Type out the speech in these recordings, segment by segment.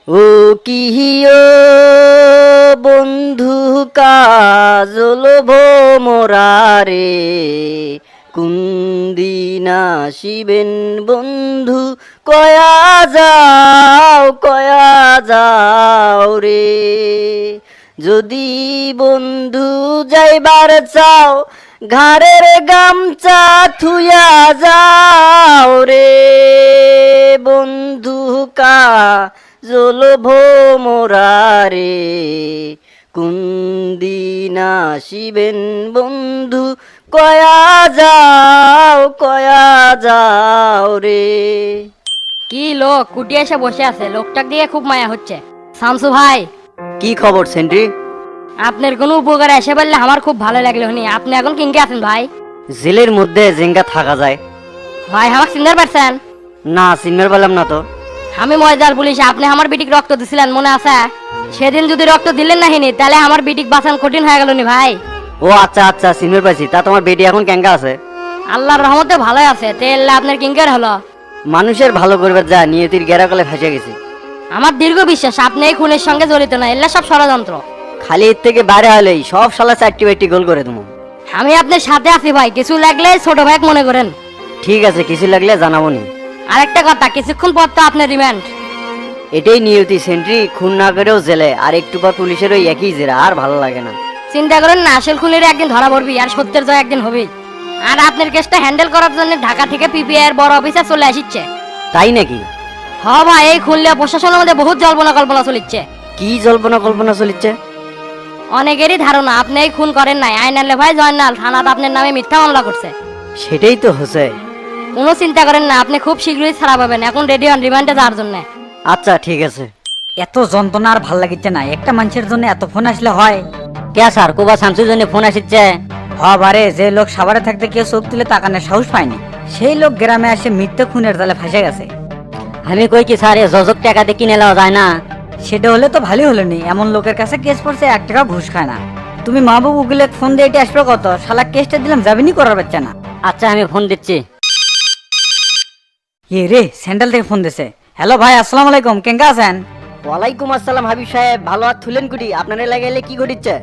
ও কিহিও বন্ধু কাজল ভোমরারে কুন্দিনা শিবেন বন্ধু কয়া যাও রে। যদি বন্ধু যাইবার চাও ঘাড়ের গামছা থুয়া যাও রে। বন্ধু কাজল ভোমরারে কুন্দিনা শিবেন বন্ধু কয়া যাও রে। কি লোক কুটি এসে বসে আছে, লোকটাকে দিয়ে খুব মায়া হচ্ছে। শামসু ভাই, কি খবর সেন্ট্রি? আপনার কোনো উপকারে এসে বললে আমার খুব ভালো লাগলো। আপনি এখন কিনকে আছেন ভাই? জেলের মধ্যে জেঙ্গা থাকা যায়। ভাই আমাকে চিনতে পারছেন? না, চিনতে পারলাম না তো। আমি ময়দার পুলিশ, আপনি আমার বিটিক রক্ত দিছিলেন মনে আছে? সেদিন যদি রক্ত দিলেন না হিনি তাহলে আমার বিটিক বাঁচান কঠিন হয়ে গেল নি ভাই। ও আচ্ছা আচ্ছা, চিনতে পারছি। তা তোমার বেটি এখন কেঙ্গা আছে? আল্লাহর রহমতে ভালোই আছে। তেল আপনার কিঙ্কের হলো? মানুষের ভালো করবার যা নিয়তির গেরাকলে ফেসে গেছি। আমার দীর্ঘ বিশ্বাস আপনি এই খুনের সঙ্গে জড়িত না, এগুলা সব ষড়যন্ত্র। খালি এর থেকে বাইরে হলেই সব শালা চারটি বাইটি গোল করে দেবো। আমি আপনার সাথে আছি ভাই, কিছু লাগলে ছোট ভাই মনে করেন। ঠিক আছে, কিছু লাগলে জানাবো নি। আরেকটা কথা, কিছুক্ষণ পর তো আপনার রিমান্ড। এটাই নিয়তি সেন্ট্রি, খুন না করেও জেলে, আর একটু পর পুলিশের ওই একই জেরা, আর ভালো লাগে না। চিন্তা করেন না, আসল খুনির একদিন ধরা পড়বি আর সত্যের জয় একদিন হবেই। আর আপনার কেসটা হ্যান্ডেল করার জন্য ঢাকা থেকে পিপিআই এর বড় অফিসার চলে আসছে। তাই নাকি? হ ভাই, এই খুললে প্রশাসনের মধ্যে বহুত জল্পনা কল্পনা চলিচ্ছে। কি জল্পনা কল্পনা চলিচ্ছে? অনেকেরই ধারণা আপনি এই খুন করেন নাই। আইনালে ভাই জয়নাল থানাতে আপনার নামে মিথ্যা মামলা করছে। সেটাই তো হচ্ছে। কোনো চিন্তা করেন না, আপনি খুব শীঘ্রই ছাড়া পাবেন। এখন রেডি হন রিমান্ডে যাওয়ার জন্য। আচ্ছা ঠিক আছে। এত যন্ত্রণা আর ভাল লাগিচ্ছে না। একটা মানুষের জন্য এত ফোন আসলে হয়? কে স্যার, কোবা শামসুর জন্য ফোন আসছে? হবারে, যে লোক সাভারে থাকতে কেউ চোখ তুলে তাকানোর সাহস পায়নি, সেই লোক গ্রামে এসে মিথ্যে খুনের জালে ফাঁসে গেছে। আমি কই কি স্যার, যজক টাকাতে কিনে নেওয়া যায় না? সেটা হলে তো ভালোই হলো নি। এমন লোকের কাছে কেস পড়ছে, 1 টাকা ঘুষ খায় না। তুমি মাহবুব উকিলে ফোন দিয়ে এটা আসবে কত, শালা কেসটা দিলাম যাবিনি করার বাচ্চা না। আচ্ছা আমি ফোন দিচ্ছি। রে, স্যান্ডেল থেকে ফোন দিছে। হ্যালো ভাই, আসসালামু আলাইকুম, কেঙ্কা আছেন? ওয়ালাইকুম আসসালাম হাবিব সাহেব, ভালো আর থুলেন কুটি। আপনার লাগাইলে কি ঘটিচ্ছে?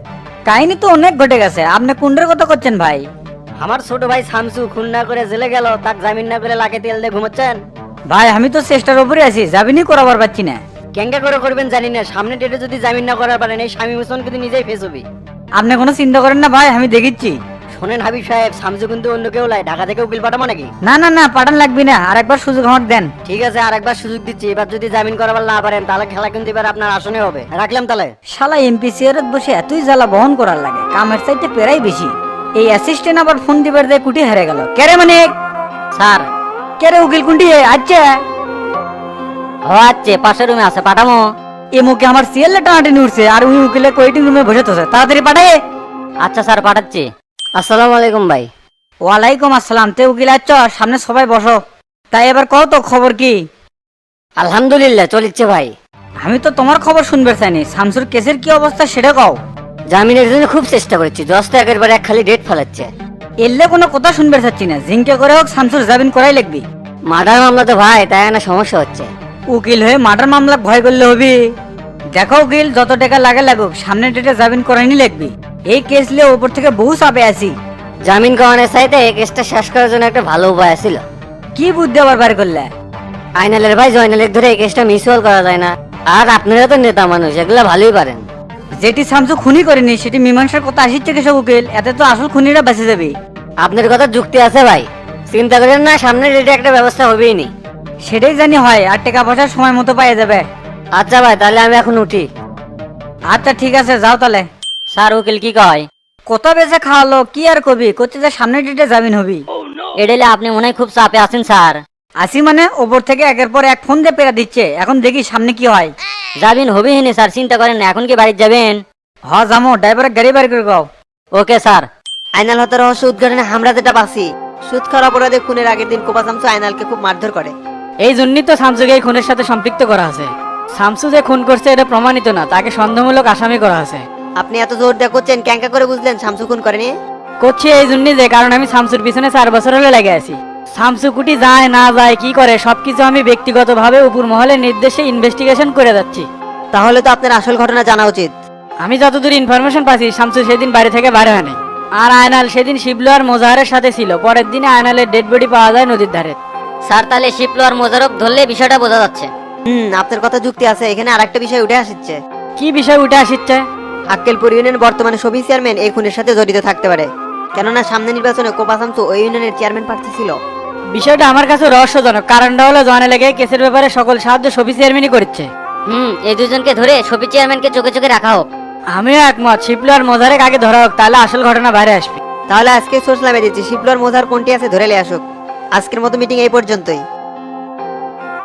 কাহিনী তো অনেক ঘটে গেছে। আপনি কোনটার কথা করছেন ভাই? আমার ছোট ভাই শামসু খুন না করে জেলে গেল, তাক জামিন না করে লাকে তেল দিয়ে ঘুমাচ্ছেন। ভাই আমি তো চেষ্টার উপরে আছি, যাবিনি করাবার পাচ্ছি না। কেঙ্গা করে করবেন জানি না, সামনে ডেটে যদি জামিন না করার পারেন এই স্বামী মোচন কিন্তু নিজেই ফেস হবি। আপনি কোনো চিন্তা করেন না ভাই, আমি দেখিচ্ছি। শোনেন হাবিব সাহেব, শামসু কিন্তু অন্য কেউ লাই, ঢাকা থেকে উকিল পাঠাবো নাকি? না না না, পাঠান লাগবি না, আর একবার সুযোগ আমার দেন। ঠিক আছে, আর একবার সুযোগ দিচ্ছি। এবার যদি জামিন করাবার না পারেন তাহলে খেলা কিন্তু এবার আপনার আসনে হবে। রাখলাম তাহলে। শালা এমপি চেয়ারত বসে এতই জ্বালা বহন করার লাগে, কামের চাইতে পেরাই বেশি। এই অ্যাসিস্ট্যান্ট আবার ফোন দিবার দিয়ে কুটি হারে গেল। কেরে মানে স্যার। কেরে উকিল কুন্টি আচ্ছা ও আচ্ছা, পাশের রুমে আছে, পাঠামো? এ মুখে আমার সিএলএ টানাটানি উঠছে, আর ওই উকিলে ওয়েটিং রুমে বসে তো, তাড়াতাড়ি পাঠায়। আচ্ছা স্যার, পাঠাচ্ছি। আসসালামু আলাইকুম ভাই। ওয়ালাইকুম আসসালাম। তে উকিল আচ্ছ, সামনে সবাই বসো। তাই এবার কও তো খবর কি? আলহামদুলিল্লাহ চলিচ্ছে ভাই। আমি তো তোমার খবর শুনবে চাইনি, শামসুর কেসের কি অবস্থা সেটা কও। জামিনের জন্য খুব চেষ্টা করেছি, 10 টা একবার এক খালি ডেট ফেলাচ্ছে। এলে কোনো কথা শুনবে চাচ্ছি না, জিঙ্কে করে হোক শামসুর জামিন করাই লাগবি। মার্ডার মামলা তো ভাই, তাই না সমস্যা হচ্ছে। উকিল হয়ে মার্ডার মামলা ভয় করলে হবে? দেখো উকিল, যত টাকা লাগে লাগুক, সামনে ডেটে জামিন করাইনি লাগবি। এই কেস নিয়ে ওপর থেকে বহু চাপে আছি। জামিন করানোর চাইতে এই কেসটা শেষ করার জন্য একটা ভালো উপায় ছিল। কি বুদ্ধি আবার বার করলে? আইনালের ভাই জয়নালের ধরে এই কেসটা মিসওয়াল করা যায় না। আর আপনারা তো নেতা মানুষ, এগুলা ভালোই পারেন। যেটি শামসু খুনি করেনি সেটি মীমাংসার কথা আসিচ্ছে কেসব উকিল, এতে তো আসল খুনিরা বেঁচে যাবে। আপনার কথা যুক্তি আছে ভাই, চিন্তা করেন না, সামনে ডেটে একটা ব্যবস্থা হবেই নি। সেটাই জানি হয়, আর টাকা পয়সা সময় মতো পাই যাবে। আচ্ছা ভাই, তাহলে আমি এখন উঠি। আচ্ছা ঠিক আছে, যাও তাহলে। স্যার উকিল কি কয়? কত বেঁচে খাওয়ালো, কি আর কবি, করছে যে সামনে ডেটে জামিন হবি। এডেলে আপনি মনে হয় খুব চাপে আছেন স্যার। আসি মানে ওপর থেকে একের পর এক ফোন দিয়ে পেরা দিচ্ছে, এখন দেখি সামনে কি হয়। জামিন হবেই নি স্যার, চিন্তা করেন না। এখন কি বাড়িতে যাবেন? হ যামো, ড্রাইভারের গাড়ি বাড়ি করে গাও। Okay sir. আইনাল হত্যার রহস্য উদ্ঘাটনে আমরা যেটা পাচ্ছি, সুদ খাওয়ার অপরাধে খুনের আগের দিন কোপা শামসু আইনালকে খুব মারধর করে। এই জন্যই তো শামসুকে এই খুনের সাথে সম্পৃক্ত করা আছে। শামসু যে খুন করছে এটা প্রমাণিত না, তাকে সন্দেহমূলক আসামি করা আছে। আপনি এত জোর দিয়ে করছেন, ক্যাঙ্কা করে বুঝলেন শামসু খুন করেনি? করছি এই জন্যই যে কারণ আমি শামসুর পিছনে 4 বছর হলে লেগে আছি। শামসু কুটি যায় না যায় কি করে সবকিছু আমি ব্যক্তিগতভাবে উপর মহলের নির্দেশে ইনভেস্টিগেশন করে যাচ্ছি। তাহলে তো আপনার আসল ঘটনা জানা উচিত। আমি যতদূর ইনফরমেশন পাচ্ছি শামসু সেদিন বাড়ি থেকে বাইরে হয়নি, আর আয়নাল সেদিন শিবলু আর মোজাহারের সাথে ছিল। পরের দিনে আয়নালের ডেড বডি পাওয়া যায় নদীর ধারে। স্যার তাহলে শিপলো আর মোজারক ধরলে বিষয়টা বোঝা যাচ্ছে। আপনার কথা যুক্তি আছে। এখানে আরেকটা বিষয় উঠে আসছে। কি বিষয় উঠে আসছে? আক্কেলপুর ইউনিয়নের বর্তমানে সবই চেয়ারম্যান এই খুনের সাথে জড়িত থাকতে পারে, কেননা সামনে নির্বাচনে কোপা শামসু ওই ইউনিয়নের চেয়ারম্যান প্রার্থী ছিল। বিষয়টা আমার কাছে রহস্যজনক। কারণটা হলো জনে লেগে কেসের ব্যাপারে সকল সাহায্য সবই চেয়ারম্যানই করছে। এই দুজনকে ধরে সবি চেয়ারম্যানকে চোখে চোখে রাখা হোক। আমিও একমত, শিবলু আর মোজাহারের আগে ধরা হোক, তাহলে আসল ঘটনা বাইরে আসবে। তাহলে আজকে সোর্স নামে দিচ্ছি, শিবলুর মোজার কোনটি আছে ধরে নিয়ে আসুক। আজকের মতো মিটিং এই পর্যন্তই।